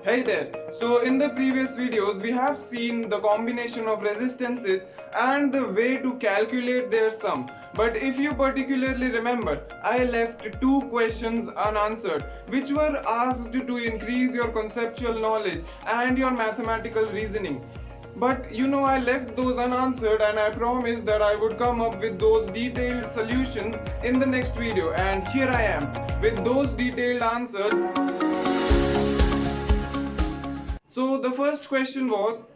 Hey there. So in the previous videos we have seen the combination of resistances and the way to calculate their sum. But if you particularly remember, I left two questions unanswered which were asked to increase your conceptual knowledge and your mathematical reasoning. But I left those unanswered and I promised that I would come up with those detailed solutions in the next video, and here I am with those detailed answers. So the first question was,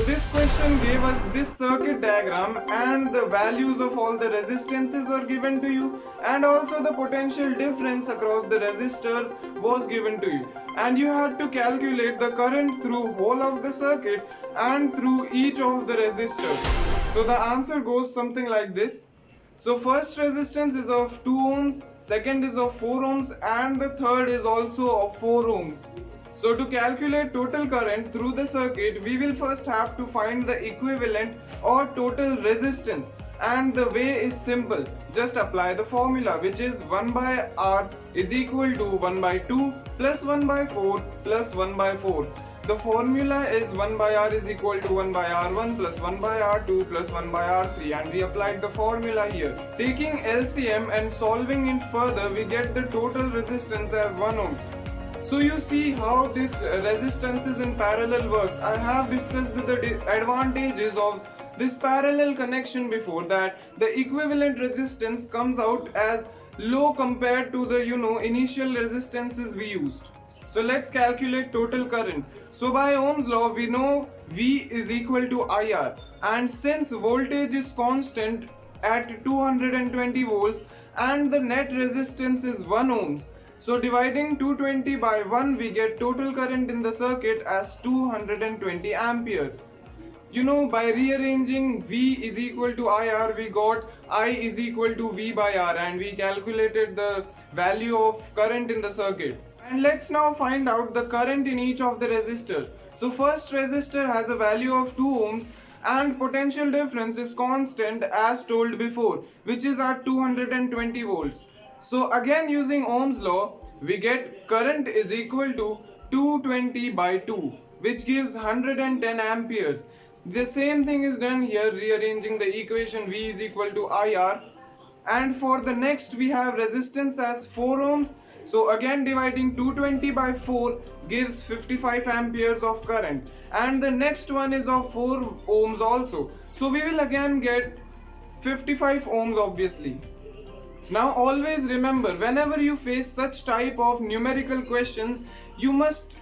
this question gave us this circuit diagram and the values of all the resistances were given to you, and also the potential difference across the resistors was given to you, and you had to calculate the current through whole of the circuit and through each of the resistors. So the answer goes something like this. So first resistance is of 2 ohms, second is of 4 ohms, and the third is also of 4 ohms. So to calculate total current through the circuit, we will first have to find the equivalent or total resistance, and the way is simple. Just apply the formula, which is 1 by R is equal to 1 by 2 plus 1 by 4 plus 1 by 4. The formula is 1 by R is equal to 1 by R1 plus 1 by R2 plus 1 by R3, and we applied the formula here. Taking LCM and solving it further, we get the total resistance as 1 ohm. So you see how this resistances in parallel works. I have discussed the advantages of this parallel connection before, that the equivalent resistance comes out as low compared to the initial resistances we used. So let's calculate total current. So by Ohm's law we know V is equal to IR, and since voltage is constant at 220 volts and the net resistance is 1 ohms, so dividing 220 by 1, we get total current in the circuit as 220 amperes. By rearranging V is equal to IR, we got I is equal to V by R, and we calculated the value of current in the circuit. And let's now find out the current in each of the resistors. So first resistor has a value of 2 ohms and potential difference is constant as told before, which is at 220 volts. So again, using Ohm's law, we get current is equal to 220 by 2, which gives 110 amperes. The same thing is done here, rearranging the equation V is equal to IR. And for the next, we have resistance as 4 ohms. So again, dividing 220 by 4 gives 55 amperes of current. And the next one is of 4 ohms also. So we will again get 55 ohms obviously. Now always remember, whenever you face such type of numerical questions, you must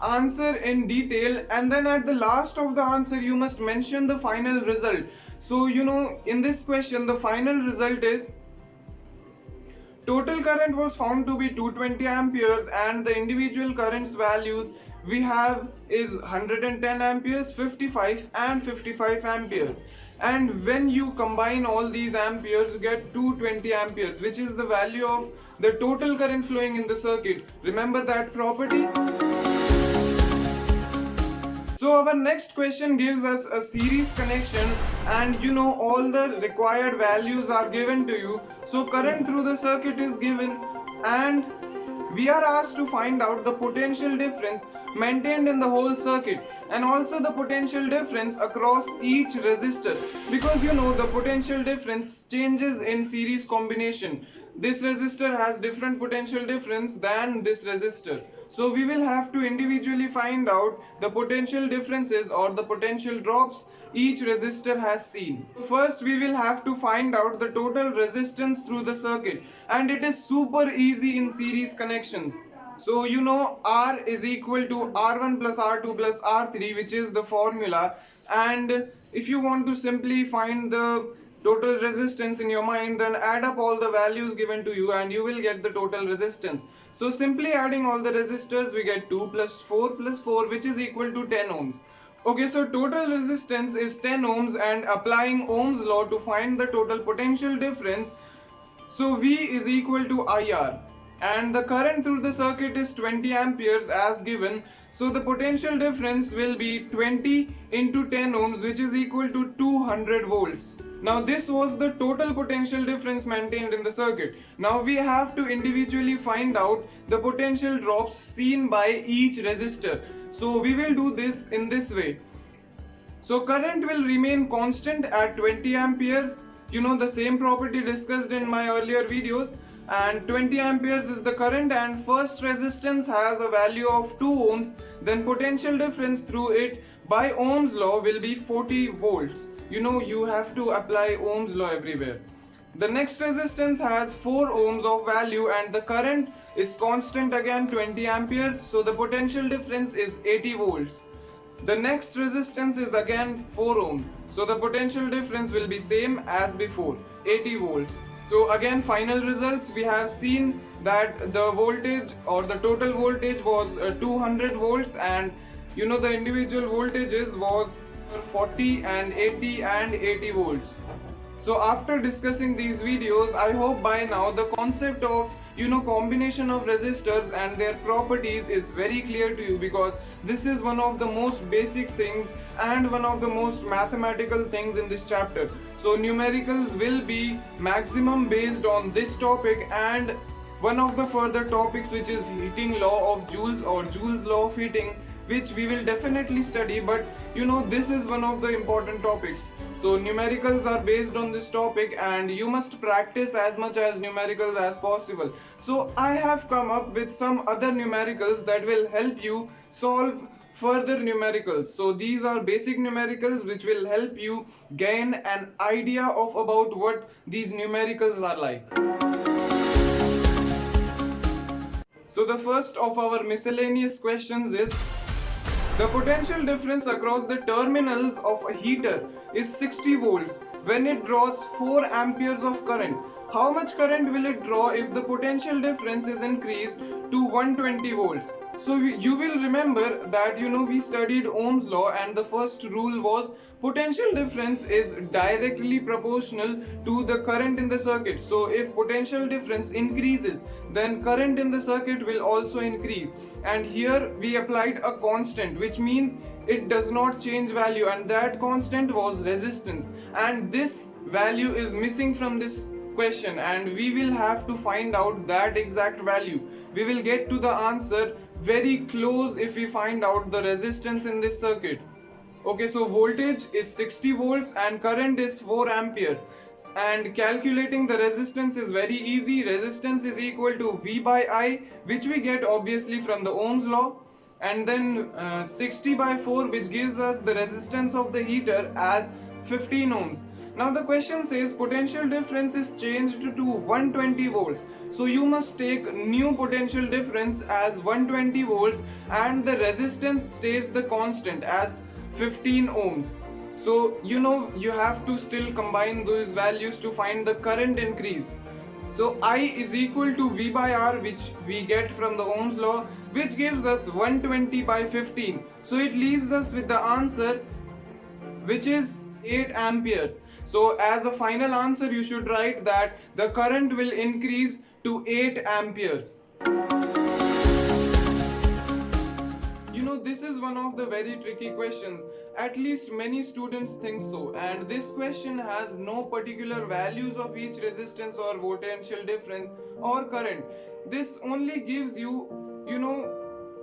answer in detail, and then at the last of the answer you must mention the final result. So in this question the final result is total current was found to be 220 amperes, and the individual currents values we have is 110 amperes, 55 and 55 amperes. And when you combine all these amperes, you get 220 amperes, which is the value of the total current flowing in the circuit. Remember that property? So our next question gives us a series connection, and all the required values are given to you. So current through the circuit is given, and we are asked to find out the potential difference maintained in the whole circuit, and also the potential difference across each resistor, because the potential difference changes in series combination. This resistor has different potential difference than this resistor, so we will have to individually find out the potential differences or the potential drops each resistor has seen. First we will have to find out the total resistance through the circuit, and it is super easy in series connections. So R is equal to R1 plus R2 plus R3, which is the formula, and if you want to simply find the total resistance in your mind, then add up all the values given to you and you will get the total resistance. So simply adding all the resistors, we get 2 plus 4 plus 4, which is equal to 10 ohms. Okay, so total resistance is 10 ohms, and applying Ohm's law to find the total potential difference, so V is equal to IR. and the current through the circuit is 20 amperes as given. So the potential difference will be 20 into 10 ohms, which is equal to 200 volts. Now this was the total potential difference maintained in the circuit. Now we have to individually find out the potential drops seen by each resistor. So we will do this in this way. So current will remain constant at 20 amperes. You know, the same property discussed in my earlier videos, and 20 amperes is the current, and first resistance has a value of 2 ohms, then potential difference through it by Ohm's law will be 40 volts. You know, you have to apply Ohm's law everywhere. The next resistance has 4 ohms of value, and the current is constant again 20 amperes, so the potential difference is 80 volts. The next resistance is again 4 ohms, so the potential difference will be same as before, 80 volts. So again, final results, we have seen that the voltage or the total voltage was 200 volts, and you know, the individual voltages was 40 and 80 and 80 volts. So after discussing these videos, I hope by now the concept of, you know, combination of resistors and their properties is very clear to you, because this is one of the most basic things and one of the most mathematical things in this chapter. So numericals will be maximum based on this topic, and one of the further topics, which is heating law of Joule's or Joule's law of heating, which we will definitely study, but you know, this is one of the important topics. So numericals are based on this topic, and you must practice as much as numericals as possible. So I have come up with some other numericals that will help you solve further numericals. So these are basic numericals which will help you gain an idea of about what these numericals are like. So the first of our miscellaneous questions is, the potential difference across the terminals of a heater is 60 volts when it draws 4 amperes of current. How much current will it draw if the potential difference is increased to 120 volts? So you will remember that, you know, we studied Ohm's law, and the first rule was potential difference is directly proportional to the current in the circuit. So if potential difference increases, then current in the circuit will also increase. And here we applied a constant, which means it does not change value, and that constant was resistance. And this value is missing from this question, and we will have to find out that exact value. We will get to the answer very close if we find out the resistance in this circuit. Okay, so voltage is 60 volts and current is 4 amperes. And calculating the resistance is very easy. Resistance is equal to V by I, which we get obviously from the Ohm's law, and then 60 by 4, which gives us the resistance of the heater as 15 ohms. Now the question says potential difference is changed to 120 volts. So you must take new potential difference as 120 volts, and the resistance stays the constant as 15 ohms. So you know, you have to still combine those values to find the current increase. So I is equal to V by R, which we get from the Ohm's law, which gives us 120 by 15. So it leaves us with the answer, which is 8 amperes. So as a final answer, you should write that the current will increase to 8 amperes. You know, this is one of the very tricky questions. At least many students think so, and this question has no particular values of each resistance or potential difference or current. This only gives you, you know,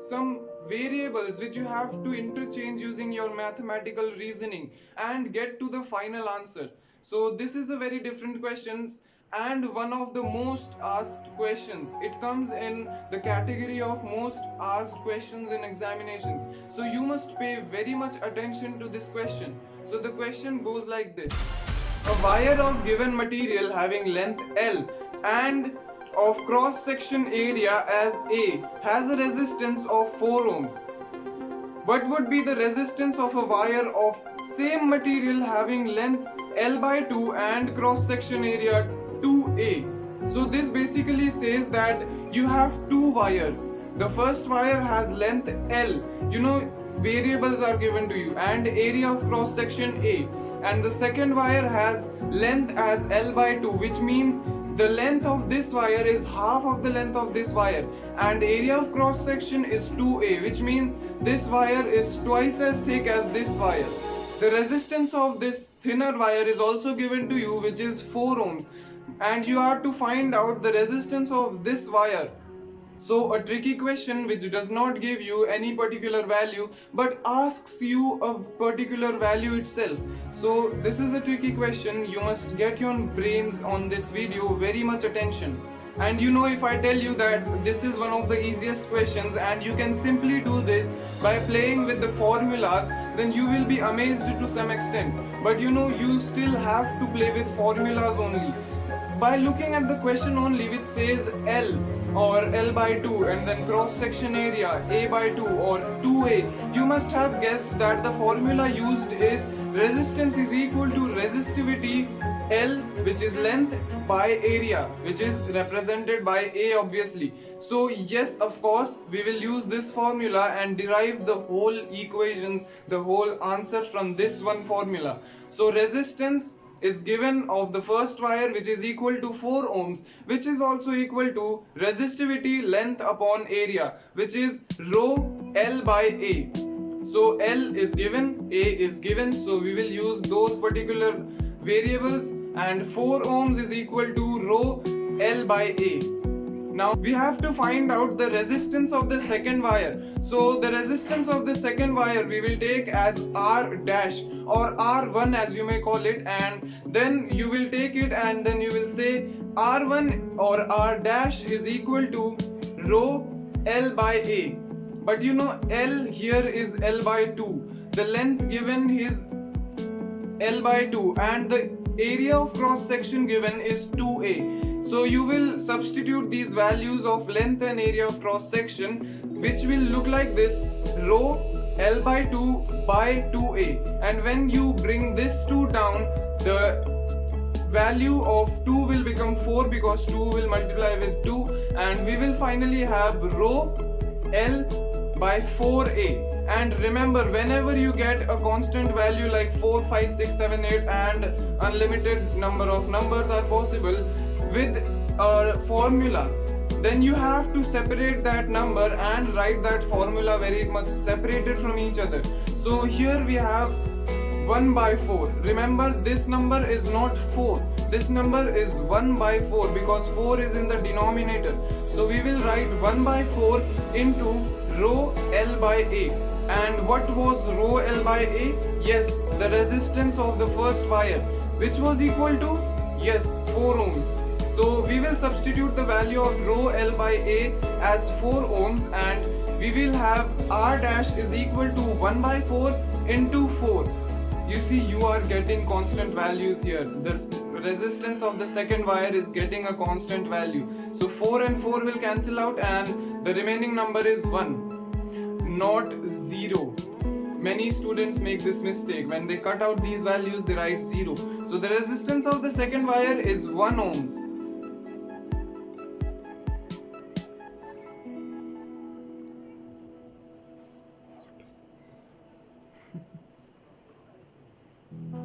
some variables which you have to interchange using your mathematical reasoning and get to the final answer. So this is a very different questions, and one of the most asked questions. It comes in the category of most asked questions in examinations. So you must pay very much attention to this question. So the question goes like this. A wire of given material having length L and of cross section area as A has a resistance of 4 ohms. What would be the resistance of a wire of same material having length L by 2 and cross section area 2A? So this basically says that you have two wires. The first wire has length L, you know, variables are given to you, and area of cross section A, and the second wire has length as L by 2, which means the length of this wire is half of the length of this wire, and area of cross section is 2A, which means this wire is twice as thick as this wire. The resistance of this thinner wire is also given to you, which is 4 ohms, and you have to find out the resistance of this wire. So a tricky question which does not give you any particular value but asks you a particular value itself. So this is a tricky question. You must get your brains on this video very much attention. And you know, if I tell you that this is one of the easiest questions and you can simply do this by playing with the formulas, then you will be amazed to some extent. But you know, you still have to play with formulas only. By looking at the question only, which says L or L by 2 and then cross section area A by 2 or 2A, you must have guessed that the formula used is resistance is equal to resistivity L, which is length, by area, which is represented by A obviously. So yes, of course, we will use this formula and derive the whole equations, the whole answer from this one formula. So resistance is given of the first wire, which is equal to 4 ohms, which is also equal to resistivity length upon area, which is rho L by A. So L is given, A is given, so we will use those particular variables, and 4 ohms is equal to rho L by A. Now we have to find out the resistance of the second wire. So the resistance of the second wire we will take as R dash or R1 as you may call it, and then you will take it and then you will say R1 or R dash is equal to rho L by A. But you know, L here is L by 2. The length given is L by 2 and the area of cross section given is 2A. So you will substitute these values of length and area of cross section, which will look like this: rho L by 2 by 2A. And when you bring this 2 down, the value of 2 will become 4 because 2 will multiply with 2, and we will finally have rho L by 4A. And remember, whenever you get a constant value like 4, 5, 6, 7, 8 and unlimited number of numbers are possible with a formula, then you have to separate that number and write that formula very much separated from each other. So here we have 1 by 4. Remember, this number is not 4. This number is 1 by 4 because 4 is in the denominator. So we will write 1 by 4 into rho L by A. And what was rho L by A? Yes, the resistance of the first wire, which was equal to, yes, 4 ohms. So we will substitute the value of rho L by A as 4 ohms, and we will have R dash is equal to 1 by 4 into 4. You see, you are getting constant values here. The resistance of the second wire is getting a constant value. So 4 and 4 will cancel out and the remaining number is 1, not 0. Many students make this mistake. When they cut out these values, they write 0. So the resistance of the second wire is 1 ohms.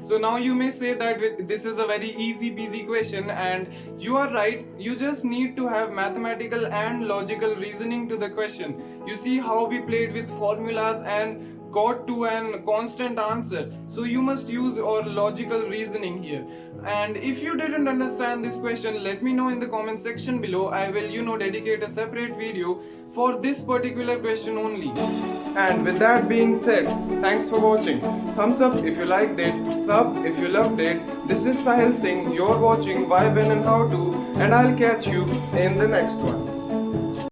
So now you may say that this is a very easy peasy question, and you are right. You just need to have mathematical and logical reasoning to the question. You see how we played with formulas and got to an constant answer. So you must use your logical reasoning here. And if you didn't understand this question, let me know in the comment section below. I will, dedicate a separate video for this particular question only. And with that being said, thanks for watching. Thumbs up if you liked it, sub if you loved it. This is Sahil Singh, you're watching Why, When and How To, and I'll catch you in the next one.